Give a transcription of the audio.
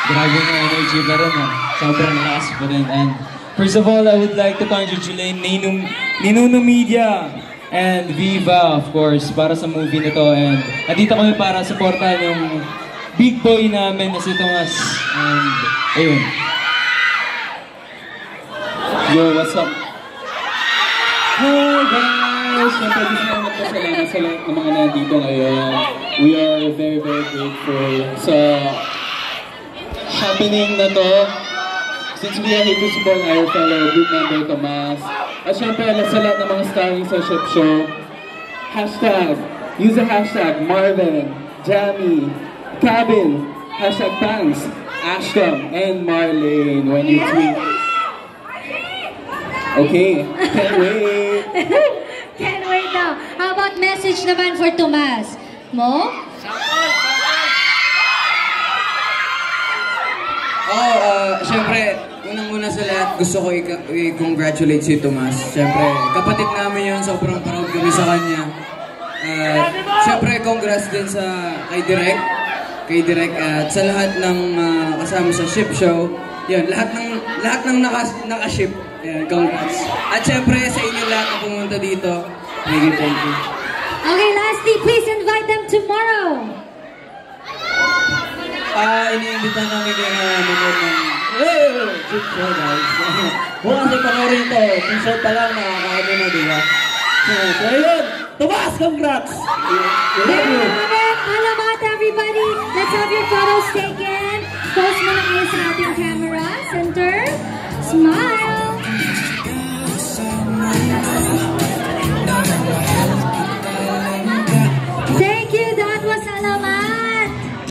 Grabe na energy pa rin, ha? Sobrang lakas pa rin. And first of all, I would like to congratulate Ninuno Media and Viva, of course, para sa movie na to. And andito kami para supportan yung big boy namin na si Tomas. And ayun. Yo, what's up? Hi guys! Siyempre gusto namin magpasalamat sa lahat ng mga nandito ngayon. We are very grateful sa happening na to. Since we are here to support our fellow group member Tomas. At siyempre sa lahat ng mga starring sa Ship Show. Hashtag, use the hashtag Marvin, Jamie, Cabin, hashtag Thanks, Ashton, and Marlene when you tweet. Okay, can't wait. Can't wait daw. How about message naman for Tomas? Mo? Siyempre, unang-una sa lahat, gusto ko i-congratulate si Tomas. Siyempre, kapatid namin yun, sobrang proud kami sa kanya. Siyempre, congrats din kay Direk at sa lahat ng kasama sa Ship Show. Yan, lahat ng naka-ship. Yan, congrats. At siyempre, sa inyo lahat na pumunta dito, thank you. Okay, lastly, please invite them tomorrow. Iniimbitan namin kayo na manood ng Ship Show, guys. Kung kasi panoorin to, t-shirt pa lang, nakakaano na, di ba? So, ayun! Tomas, congrats! There you have it! Alamat, everybody! Let's have your photos taken. Post mo na kayo sa ating camera. Center. Smile!